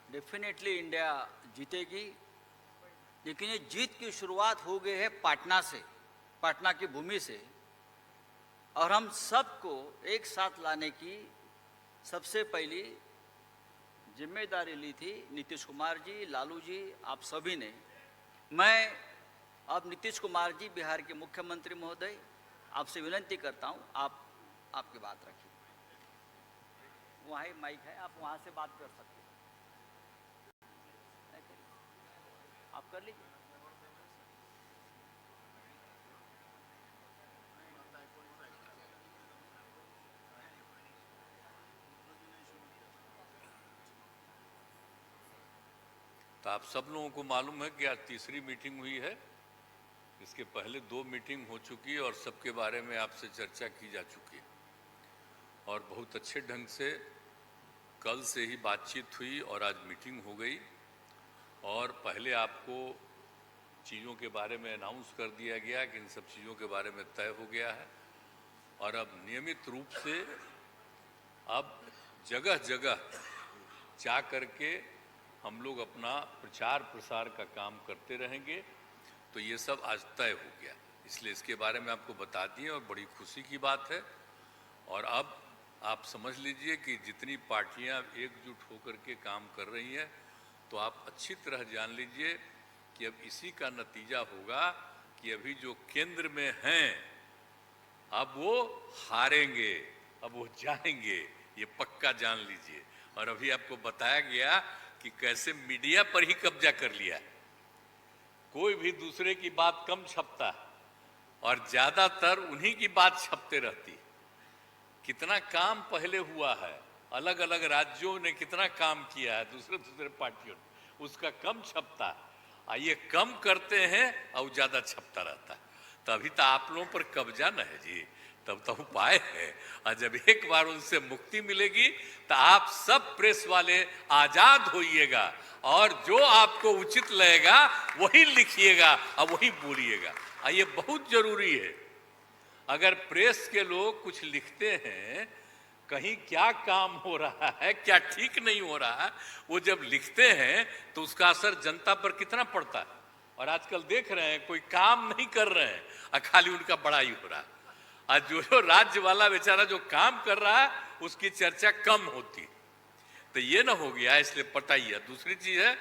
Definitely India जीतेगी, लेकिन ये जीत की शुरुआत हो गई है पाटना से, पाटना की भूमि से। और हम सबको एक साथ लाने की सबसे पहली जिम्मेदारी ली थी नीतीश कुमार जी, लालू जी, आप सभी ने। मैं अब नीतीश कुमार जी, बिहार के मुख्यमंत्री महोदय, आपसे विनती करता हूं, आप आपकी बात रखिए। वहाँ ही माइक है, आप वहाँ से बात कर सकते हैं, आप कर लीजिए। तो आप सब लोगों को मालूम है कि आज तीसरी मीटिंग हुई है। इसके पहले 2 मीटिंग हो चुकी है और सबके बारे में आपसे चर्चा की जा चुकी है और बहुत अच्छे ढंग से कल से ही बातचीत हुई और आज मीटिंग हो गई। और पहले आपको चीज़ों के बारे में अनाउंस कर दिया गया कि इन सब चीज़ों के बारे में तय हो गया है और अब नियमित रूप से अब जगह जगह जा करके हम लोग अपना प्रचार प्रसार का काम करते रहेंगे। तो ये सब आज तय हो गया, इसलिए इसके बारे में आपको बता दिए और बड़ी खुशी की बात है। और अब आप समझ लीजिए कि जितनी पार्टियां एकजुट होकर के काम कर रही हैं, तो आप अच्छी तरह जान लीजिए कि अब इसी का नतीजा होगा कि अभी जो केंद्र में हैं अब वो हारेंगे, अब वो जाएंगे, ये पक्का जान लीजिए। और अभी आपको बताया गया कि कैसे मीडिया पर ही कब्जा कर लिया, कोई भी दूसरे की बात कम छपता और ज्यादातर उन्हीं की बात छपते रहती। कितना काम पहले हुआ है, अलग अलग राज्यों ने कितना काम किया है, दूसरे दूसरे पार्टियों ने, उसका कम छपता। ये कम करते हैं और ज्यादा छपता रहता है। तभी तो आप लोगों पर कब्जा न है जी, तब तो उपाय है। और जब एक बार उनसे मुक्ति मिलेगी तो आप सब प्रेस वाले आजाद होइएगा और जो आपको उचित लगेगा वही लिखिएगा और वही बोलिएगा। ये बहुत जरूरी है। अगर प्रेस के लोग कुछ लिखते हैं, कहीं क्या काम हो रहा है, क्या ठीक नहीं हो रहा है, वो जब लिखते हैं तो उसका असर जनता पर कितना पड़ता है। और आजकल देख रहे हैं कोई काम नहीं कर रहे हैं और खाली उनका बड़ाई हो रहा है। आज जो राज्य वाला बेचारा जो काम कर रहा है उसकी चर्चा कम होती। तो ये ना हो गया, इसलिए पता ही है। दूसरी चीज है,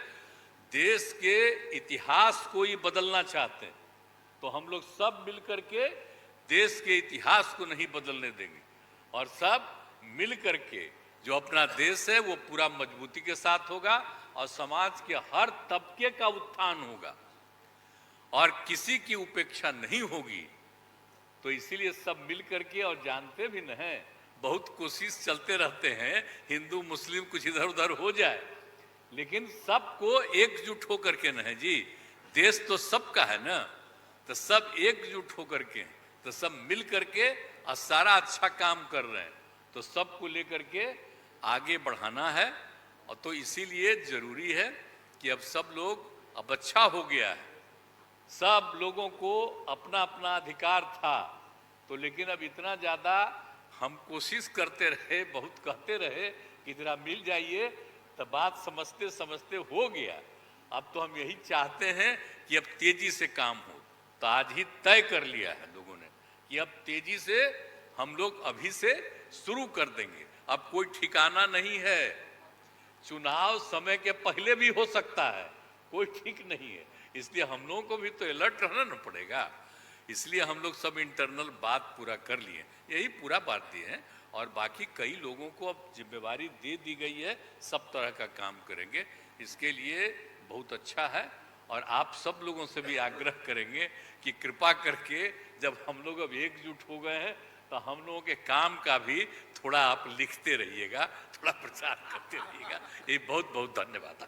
देश के इतिहास को ही बदलना चाहते हैं, तो हम लोग सब मिलकर के देश के इतिहास को नहीं बदलने देंगे और सब मिल करके जो अपना देश है वो पूरा मजबूती के साथ होगा और समाज के हर तबके का उत्थान होगा और किसी की उपेक्षा नहीं होगी। तो इसीलिए सब मिल करके, और जानते भी न हैं, बहुत कोशिश चलते रहते हैं हिंदू मुस्लिम कुछ इधर उधर हो जाए, लेकिन सबको एकजुट होकर के न है जी, देश तो सबका है ना। तो सब एकजुट होकर के, तो सब मिल करके और सारा अच्छा काम कर रहे हैं, तो सबको लेकर के आगे बढ़ाना है। और तो इसीलिए जरूरी है कि अब सब लोग, अब अच्छा हो गया है, सब लोगों को अपना अपना अधिकार था, तो लेकिन अब इतना ज्यादा हम कोशिश करते रहे, बहुत कहते रहे कि जरा मिल जाइए, तो बात समझते समझते हो गया। अब तो हम यही चाहते हैं कि अब तेजी से काम हो। तो आज ही तय कर लिया है लोगों ने कि अब तेजी से हम लोग अभी से शुरू कर देंगे। अब कोई ठिकाना नहीं है, चुनाव समय के पहले भी हो सकता है, कोई ठीक नहीं है। इसलिए हम लोगों को भी तो अलर्ट रहना न पड़ेगा। इसलिए हम लोग सब इंटरनल बात पूरा कर लिए, यही पूरा बात दिए हैं। और बाकी कई लोगों को अब जिम्मेवारी दे दी गई है, सब तरह का काम करेंगे। इसके लिए बहुत अच्छा है और आप सब लोगों से भी आग्रह करेंगे कि कृपा करके जब हम लोग अब एकजुट हो गए हैं तो हम लोगों के काम का भी थोड़ा आप लिखते रहिएगा, थोड़ा प्रचार करते रहिएगा। ये बहुत बहुत धन्यवाद।